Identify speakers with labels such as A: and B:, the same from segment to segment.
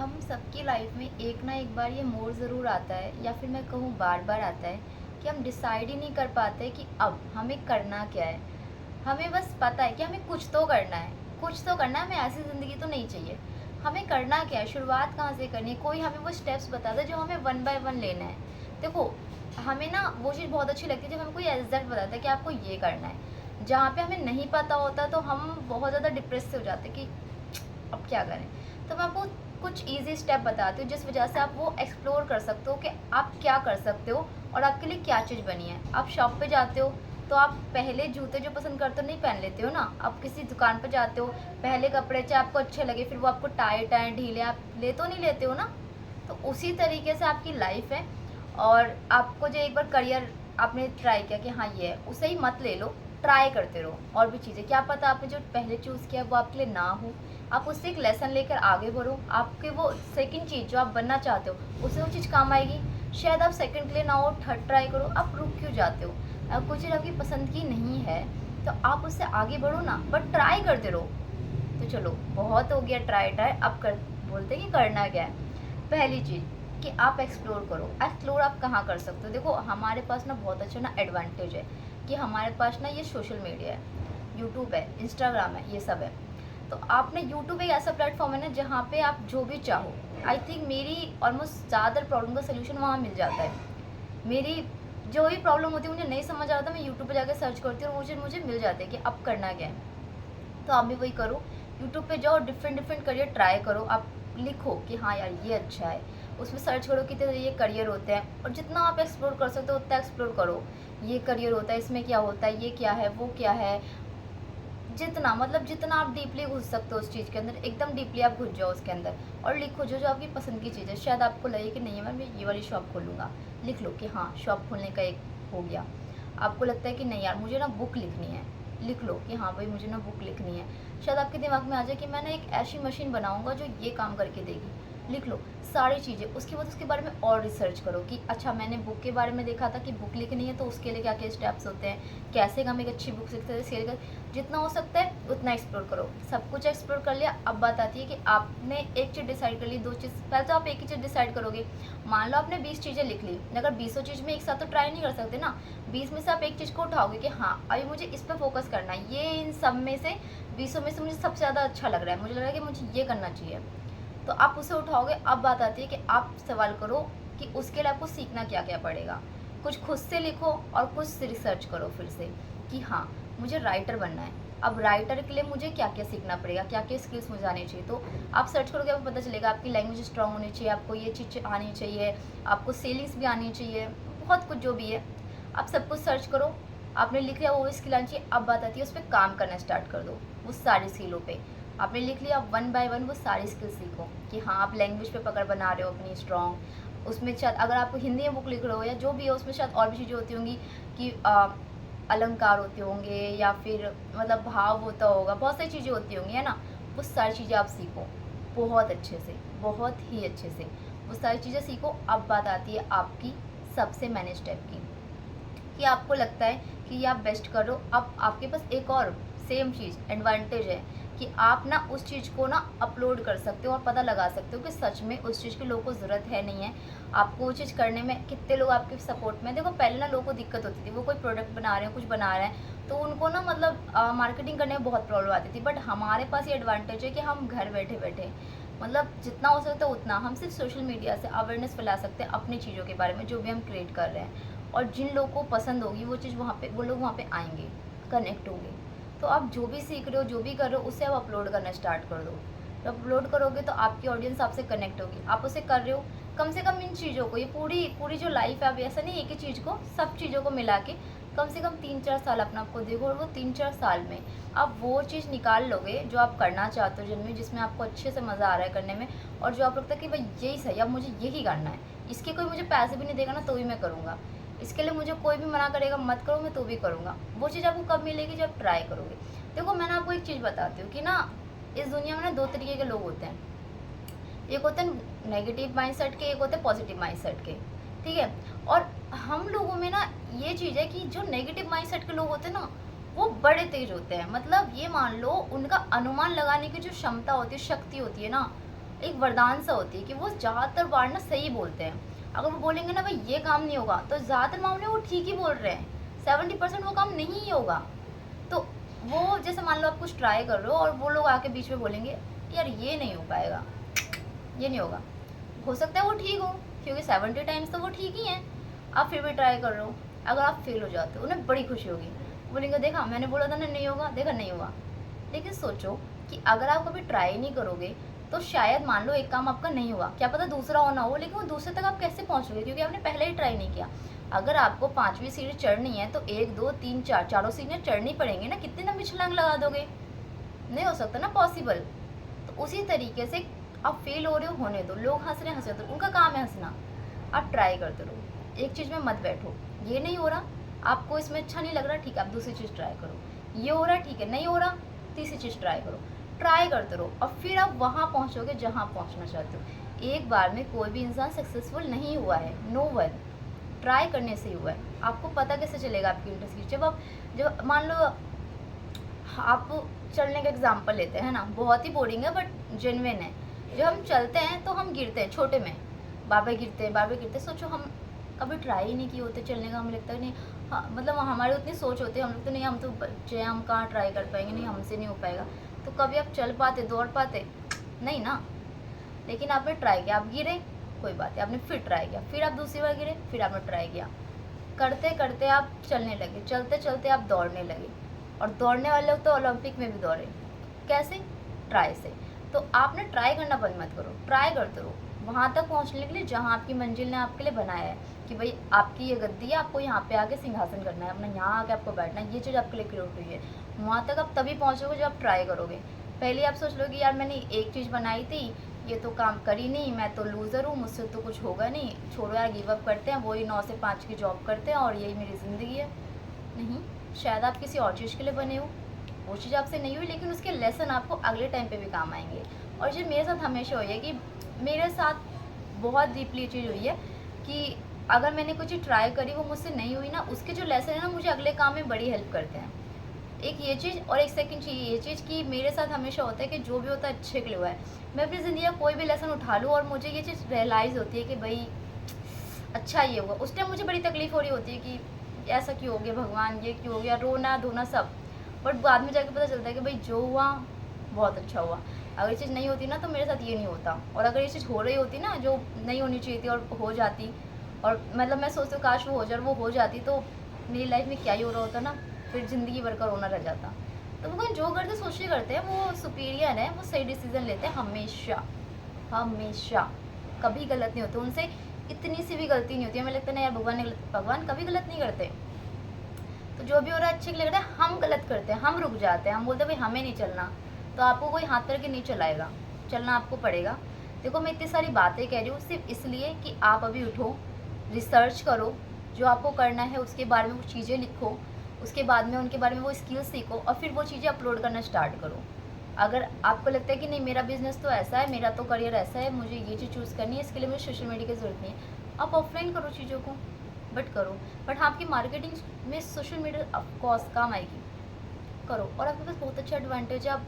A: हम सबकी लाइफ में एक ना एक बार ये मोड़ ज़रूर आता है या फिर मैं कहूँ बार बार आता है कि हम डिसाइड ही नहीं कर पाते कि अब हमें करना क्या है। हमें बस पता है कि हमें कुछ तो करना है, कुछ तो करना है, हमें ऐसी ज़िंदगी तो नहीं चाहिए। हमें करना क्या है, शुरुआत कहाँ से करनी है, कोई हमें वो स्टेप्स बता दे जो हमें वन बाय वन लेना है। देखो, हमें ना वो चीज़ बहुत अच्छी लगती है जब हमें कोई एग्जैक्ट बताता है कि आपको ये करना है। जहाँ पे हमें नहीं पता होता तो हम बहुत ज़्यादा डिप्रेस से हो जाते हैं कि अब क्या करें। तो मैं आपको कुछ ईजी स्टेप बताती हूँ जिस वजह से आप वो एक्सप्लोर कर सकते हो कि आप क्या कर सकते हो और आपके लिए क्या चीज़ बनी है। आप शॉप पे जाते हो तो आप पहले जूते जो पसंद करते हो नहीं पहन लेते हो ना। आप किसी दुकान पर जाते हो, पहले कपड़े चाहे आपको अच्छे लगे फिर वो आपको टाइट आए ढीले आप ले तो नहीं लेते हो ना। तो उसी तरीके से आपकी लाइफ है। और आपको जो एक बार करियर आपने ट्राई किया कि हाँ ये है, उसे ही मत ले लो, ट्राई करते रहो और भी चीज़ें। क्या पता आपने जो पहले चूज़ किया वो आपके लिए ना हो, आप उससे एक लेसन लेकर आगे बढ़ो। आपके वो सेकंड चीज़ जो आप बनना चाहते हो उससे वो चीज़ काम आएगी। शायद आप सेकंड के लिए ना हो, थर्ड ट्राई करो। आप रुक क्यों जाते हो? अगर कोई चीज़ आपकी पसंद की नहीं है तो आप उससे आगे बढ़ो ना, बट ट्राई करते रहो। तो चलो, बहुत हो गया ट्राई ट्राई, अब कर बोलते हैं कि करना क्या है। पहली चीज़ कि आप एक्सप्लोर करो। एक्सप्लोर आप कहाँ कर सकते हो? देखो, हमारे पास ना बहुत अच्छा ना एडवांटेज है कि हमारे पास ना ये सोशल मीडिया है, यूट्यूब है, इंस्टाग्राम है, ये सब है। तो आपने यूट्यूब एक ऐसा प्लेटफॉर्म है ना जहाँ पे आप जो भी चाहो, आई थिंक मेरी ऑलमोस्ट ज़्यादातर प्रॉब्लम का सोल्यूशन वहाँ मिल जाता है। मेरी जो भी प्रॉब्लम होती है, मुझे नहीं समझ आ रहा था, मैं यूट्यूब पे जाकर सर्च करती हूँ और मुझे मिल जाते हैं कि अब करना क्या है। तो आप भी वही करो, यूट्यूब पे जाओ, डिफरेंट डिफरेंट करियर ट्राई करो। आप लिखो कि हाँ यार ये अच्छा है, उसमें सर्च करो कितने तरह ये करियर होते हैं और जितना आप एक्सप्लोर कर सकते हो उतना एक्सप्लोर करो। ये करियर होता है, इसमें क्या होता है, ये क्या है, वो क्या है। जितना मतलब जितना आप डीपली घुस सकते हो उस चीज़ के अंदर, एकदम डीपली आप घुस जाओ उसके अंदर और लिखो जो जो आपकी पसंद की चीज़ है। शायद आपको लगे कि नहीं है मैं ये वाली शॉप खोलूँगा, लिख लो कि हाँ शॉप खोलने का एक हो गया। आपको लगता है कि नहीं यार मुझे ना बुक लिखनी है, लिख लो कि हाँ भाई मुझे ना बुक लिखनी है। शायद आपके दिमाग में आ जाए कि मैं ना एक ऐसी मशीन बनाऊँगा जो ये काम करके देगी, लिख लो सारी चीज़ें। उसके बाद उसके बारे में और रिसर्च करो कि अच्छा मैंने बुक के बारे में देखा था कि बुक लिखनी है तो उसके लिए क्या क्या स्टेप्स होते हैं, कैसे हम एक अच्छी बुक लिख सकते हैं, सेल कर। जितना हो सकता है उतना एक्सप्लोर करो। सब कुछ एक्सप्लोर कर लिया, अब बात आती है कि आपने एक चीज़ डिसाइड कर ली, दो चीज़। पहले तो आप एक ही चीज़ डिसाइड करोगे। मान लो आपने 20 चीज़ें लिख ली, अगर 20 चीज़ में एक साथ तो ट्राई नहीं कर सकते ना। 20 में से आप एक चीज़ को उठाओगे कि हाँ अभी मुझे इस पर फोकस करना है, ये इन सब में से 20 में से मुझे सबसे ज़्यादा अच्छा लग रहा है, मुझे लग रहा है कि मुझे ये करना चाहिए। तो आप उसे उठाओगे। अब बात आती है कि आप सवाल करो कि उसके लिए आपको सीखना क्या क्या पड़ेगा। कुछ खुद से लिखो और कुछ रिसर्च करो फिर से कि हाँ मुझे राइटर बनना है। अब राइटर के लिए मुझे क्या क्या सीखना पड़ेगा, क्या क्या स्किल्स मुझे आनी चाहिए। तो आप सर्च करोगे, आपको पता चलेगा। आपकी लैंग्वेज स्ट्रांग होनी चाहिए, आपको ये चीज़ आनी चाहिए, आपको सेलिंग्स भी आनी चाहिए, बहुत कुछ जो भी है आप सब कुछ सर्च करो। आपने लिख लिया वो स्किल आनी चाहिए। अब बात आती है उस पर काम करना स्टार्ट कर दो, वो सारी स्किलों पे। आपने लिख लिया, वन बाय वन वो सारी स्किल सीखो कि हाँ आप लैंग्वेज पे पकड़ बना रहे हो अपनी स्ट्रॉन्ग। उसमें शायद अगर आप हिंदी में बुक लिख रहे हो या जो भी है, उसमें शायद और भी चीज़ें होती होंगी कि अलंकार होते होंगे या फिर मतलब भाव होता होगा, बहुत सारी चीज़ें होती होंगी, है ना। वो सारी चीज़ें आप सीखो बहुत अच्छे से, बहुत ही अच्छे से वो सारी चीज़ें सीखो। अब बात आती है आपकी सबसे मैन स्टेप की, कि आपको लगता है कि ये आप बेस्ट करो। अब आपके पास एक और सेम चीज़ एडवांटेज है कि आप ना उस चीज़ को ना अपलोड कर सकते हो और पता लगा सकते हो कि सच में उस चीज़ की लोगों को ज़रूरत है नहीं है। आपको वो चीज़ करने में कितने लोग आपके सपोर्ट में। देखो पहले ना लोगों को दिक्कत होती थी, वो कोई प्रोडक्ट बना रहे हैं, कुछ बना रहे हैं तो उनको ना मतलब मार्केटिंग करने में बहुत प्रॉब्लम आती थी। बट हमारे पास ये एडवांटेज है कि हम घर बैठे बैठे मतलब जितना हो सकता है उतना हम सिर्फ सोशल मीडिया से अवेयरनेस फैला सकते हैं अपनी चीज़ों के बारे में जो भी हम क्रिएट कर रहे हैं। और जिन लोगों को पसंद होगी वो चीज़ वहाँ पे, वो लोग वहाँ पे आएंगे, कनेक्ट होंगे। तो आप जो भी सीख रहे हो, जो भी कर रहे हो, उसे आप अपलोड करना स्टार्ट कर दो। जब अपलोड करोगे तो आपकी ऑडियंस आपसे कनेक्ट होगी। आप उसे कर रहे हो कम से कम इन चीज़ों को, ये पूरी पूरी जो लाइफ है, आप ऐसा नहीं एक ही चीज़ को, सब चीज़ों को मिला के कम से कम 3-4 साल अपना आपको देखो। और वो 3-4 साल में आप वो चीज़ निकाल लोगे जो आप करना चाहते हो जिनमें, जिसमें आपको अच्छे से मज़ा आ रहा है करने में। और जो आप लगता है कि भाई यही सही, अब मुझे यही करना है, इसके कोई मुझे पैसे भी नहीं देगा ना तो भी मैं करूँगा, इसके लिए मुझे कोई भी मना करेगा मत करो मैं तो भी करूँगा। वो चीज़ आपको कब मिलेगी? जब ट्राई करोगे। देखो मैं ना आपको एक चीज़ बताती हूँ कि ना इस दुनिया में ना दो तरीके के लोग होते हैं। एक होते हैं नेगेटिव माइंडसेट के, एक होते हैं पॉजिटिव माइंडसेट के, ठीक है। और हम लोगों में ना ये चीज़ है कि जो नेगेटिव माइंडसेट के लोग होते हैं ना वो बड़े तेज होते हैं। मतलब ये मान लो उनका अनुमान लगाने की जो क्षमता होती है, शक्ति होती है ना, एक वरदान सा होती है कि वो ज़्यादातर बार ना सही बोलते हैं। अगर वो बोलेंगे ना भाई ये काम नहीं होगा, तो ज़्यादातर मामले वो ठीक ही बोल रहे हैं, 70% वो काम नहीं ही होगा। तो वो जैसे मान लो आप कुछ ट्राई कर रहे हो और वो लोग आके बीच में बोलेंगे यार ये नहीं हो पाएगा, ये नहीं होगा। हो सकता है वो ठीक हो, क्योंकि 70 टाइम्स तो वो ठीक ही हैं। आप फिर भी ट्राई कर रहे हो, अगर आप फेल हो जाते हो उन्हें बड़ी खुशी होगी, बोलेंगे देखा मैंने बोला था ना नहीं होगा, देखा नहीं हुआ। लेकिन सोचो कि अगर आप कभी ट्राई नहीं करोगे तो शायद मान लो एक काम आपका नहीं हुआ, क्या पता दूसरा होना हो, लेकिन वो दूसरे तक आप कैसे पहुँचोगे, क्योंकि आपने पहले ही ट्राई नहीं किया। अगर आपको 5वीं सीढ़ी चढ़नी है तो 1 2 3 4 चारों सीढ़ियाँ चढ़नी पड़ेंगी ना, कितनी लंबी छलांग लगा दोगे, नहीं हो सकता ना पॉसिबल। तो उसी तरीके से आप फेल हो रहे हो, होने दो, लोग हंस रहे हैं हंसे दो, उनका काम है हंसना, आप ट्राई करते रहो, एक चीज़ में मत बैठो। ये नहीं हो रहा, आपको इसमें अच्छा नहीं लग रहा, ठीक है आप दूसरी चीज़ ट्राई करो। ये हो रहा ठीक है, नहीं हो रहा तीसरी चीज़ ट्राई करो, ट्राई करते रहो और फिर आप वहाँ पहुँचोगे जहाँ पहुँचना चाहते हो। एक बार में कोई भी इंसान सक्सेसफुल नहीं हुआ है, नो वन, ट्राई करने से ही हुआ है। आपको पता कैसे चलेगा आपकी इंटरेस्ट की, जब मान लो आप चलने का एग्जाम्पल लेते हैं ना, बहुत ही बोरिंग है बट जेन्युइन है। जब हम चलते हैं तो हम गिरते हैं, छोटे में बार बार गिरते हैं, बार बार गिरते हैं। सोचो हम कभी ट्राई ही नहीं किए होते चलने का, हमें लगता है नहीं, हाँ मतलब हमारी उतनी सोच होती है, हम लोग तो नहीं, हम तो बच्चे हैं, हम कहाँ ट्राई कर पाएंगे, नहीं हमसे नहीं हो पाएगा। तो कभी आप चल पाते, दौड़ पाते नहीं ना। लेकिन आपने ट्राई किया, आप गिरे कोई बात है, आपने फिर ट्राई किया, फिर आप दूसरी बार गिरे, फिर आपने ट्राई किया, करते करते आप चलने लगे, चलते चलते आप दौड़ने लगे। और दौड़ने वाले लोग तो ओलंपिक में भी दौड़े, कैसे, ट्राई से। तो आपने ट्राई करना बंद मत करो, ट्राई करते रहो वहाँ तक पहुँचने के लिए जहाँ आपकी मंजिल ने आपके लिए बनाया है कि भाई आपकी ये गद्दी है, आपको यहाँ पे आके सिंहासन करना है, अपना यहाँ आके आपको बैठना है, ये चीज़ आपके लिए क्रिएट हुई है। वहाँ तक आप तभी पहुँचोगे जब आप ट्राई करोगे। पहले आप सोच लो कि यार मैंने एक चीज़ बनाई थी, ये तो काम करी नहीं, मैं तो लूज़र हूँ, मुझसे तो कुछ होगा नहीं, छोड़ो यार गिव अप करते हैं, वही 9 से 5 की जॉब करते हैं और यही मेरी ज़िंदगी है। नहीं, शायद आप किसी और चीज़ के लिए बने हो, वो चीज़ आपसे नहीं हुई, लेकिन उसके लेसन आपको अगले टाइम पे भी काम आएंगे। और जो मेरे साथ हमेशा हुई है कि मेरे साथ बहुत डीपली चीज़ हुई है कि अगर मैंने कुछ चीज़ ट्राई करी वो मुझसे नहीं हुई ना, उसके जो लेसन है ना मुझे अगले काम में बड़ी हेल्प करते हैं। एक ये चीज़, और एक सेकंड चीज़ ये चीज़ कि मेरे साथ हमेशा होता है कि जो भी होता है अच्छे के लिए हुआ है। मैं अपनी ज़िंदगी का कोई भी लेसन उठा लूँ और मुझे ये चीज़ रियलाइज़ होती है कि भाई अच्छा ये हुआ, उस टाइम मुझे बड़ी तकलीफ़ हो रही होती है कि ऐसा क्यों हो गया भगवान, ये क्यों हो गया, रोना धोना सब। बट बाद में जाके पता चलता है कि भाई जो हुआ बहुत अच्छा हुआ। अगर ये चीज़ नहीं होती ना तो मेरे साथ ये नहीं होता, और अगर ये चीज़ हो रही होती ना जो नहीं होनी चाहिए थी और हो जाती, और मतलब मैं सोचती हूँ काश वो हो जाए, वो हो जाती तो मेरी लाइफ में क्या ही हो रहा होता ना, फिर ज़िंदगी भर का रोना रह जाता। तो भगवान जो करते सोच के करते हैं, वो सुपीरियर है, वो सही डिसीजन लेते हैं हमेशा, हमेशा कभी गलत नहीं होते उनसे, इतनी सी भी गलती नहीं होती। हमें लगता है ना यार भगवान ने गलत, भगवान कभी गलत नहीं करते। तो जो भी हो रहा है अच्छे के लिए लग रहा है, हम गलत करते हैं, हम रुक जाते हैं, हम बोलते हैं भाई हमें नहीं चलना, तो आपको कोई हाथ करके नहीं चलाएगा, चलना आपको पड़ेगा। देखो मैं इतनी सारी बातें कह रही हूँ सिर्फ इसलिए कि आप अभी उठो, रिसर्च करो, जो आपको करना है उसके बारे में कुछ चीज़ें लिखो, उसके बाद में उनके बारे में वो स्किल्स सीखो और फिर वो चीज़ें अपलोड करना स्टार्ट करो। अगर आपको लगता है कि नहीं मेरा बिज़नेस तो ऐसा है, मेरा तो करियर ऐसा है, मुझे ये चीज़ चूज़ करनी है, इसके लिए मुझे सोशल मीडिया की ज़रूरत नहीं है, आप ऑफलाइन करो चीज़ों को, बट करो। बट हाँ, आपकी मार्केटिंग में सोशल मीडिया ऑफकोर्स काम आएगी, करो। और आपके पास बहुत अच्छा एडवांटेज है, आप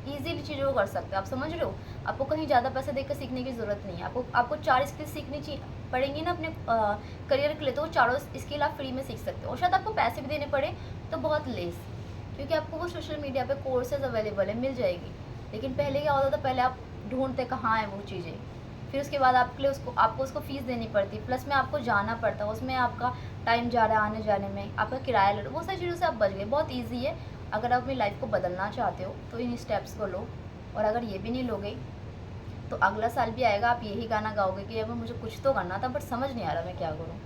A: ईज़िली चीज़ों को कर सकते हो, आप समझ रहे हो। आपको कहीं ज़्यादा पैसे देकर सीखने की ज़रूरत नहीं है, आपको 4 स्किल सीखनी चाहिए पड़ेंगी ना अपने करियर के लिए, तो वो चारों स्किल आप फ्री में सीख सकते हो, और शायद आपको पैसे भी देने पड़े तो बहुत लेस, क्योंकि आपको वो सोशल मीडिया पे कोर्सेज अवेलेबल है, मिल जाएगी। लेकिन पहले क्या होता था, पहले आप ढूंढते कहाँ हैं वो चीज़ें, फिर उसके बाद आपके लिए आपको उसको फ़ीस देनी पड़ती, प्लस में आपको जाना पड़ता, उसमें आपका टाइम जा रहा है आने जाने में, आपका किराया ले लो, वो सारी चीज़ों से आप बच गए। बहुत ईजी है, अगर आप अपनी लाइफ को बदलना चाहते हो तो इन स्टेप्स को लो। और अगर ये भी नहीं लोगे तो अगला साल भी आएगा, आप यही गाना गाओगे कि अब मुझे कुछ तो करना था बट समझ नहीं आ रहा मैं क्या करूँ।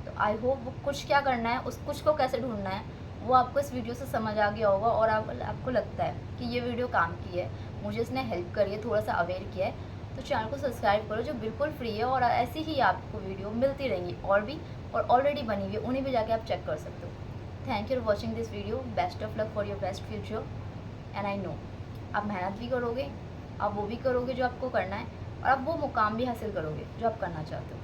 A: तो आई होप वो कुछ क्या करना है, उस कुछ को कैसे ढूंढना है, वो आपको इस वीडियो से समझ आ गया होगा, और आपको लगता है कि ये वीडियो काम की है, मुझे इसने हेल्प करी है, थोड़ा सा अवेयर किया है, तो चैनल को सब्सक्राइब करो जो बिल्कुल फ्री है। और ऐसी ही आपको वीडियो मिलती रहेंगी और भी, और ऑलरेडी बनी हुई है, उन्हें भी जाके आप चेक कर सकते हो। Thank you for watching this video, best of luck for your best future. And I know आप मेहनत भी करोगे, आप वो भी करोगे जो आपको करना है, और आप वो मुकाम भी हासिल करोगे जो आप करना चाहते हो।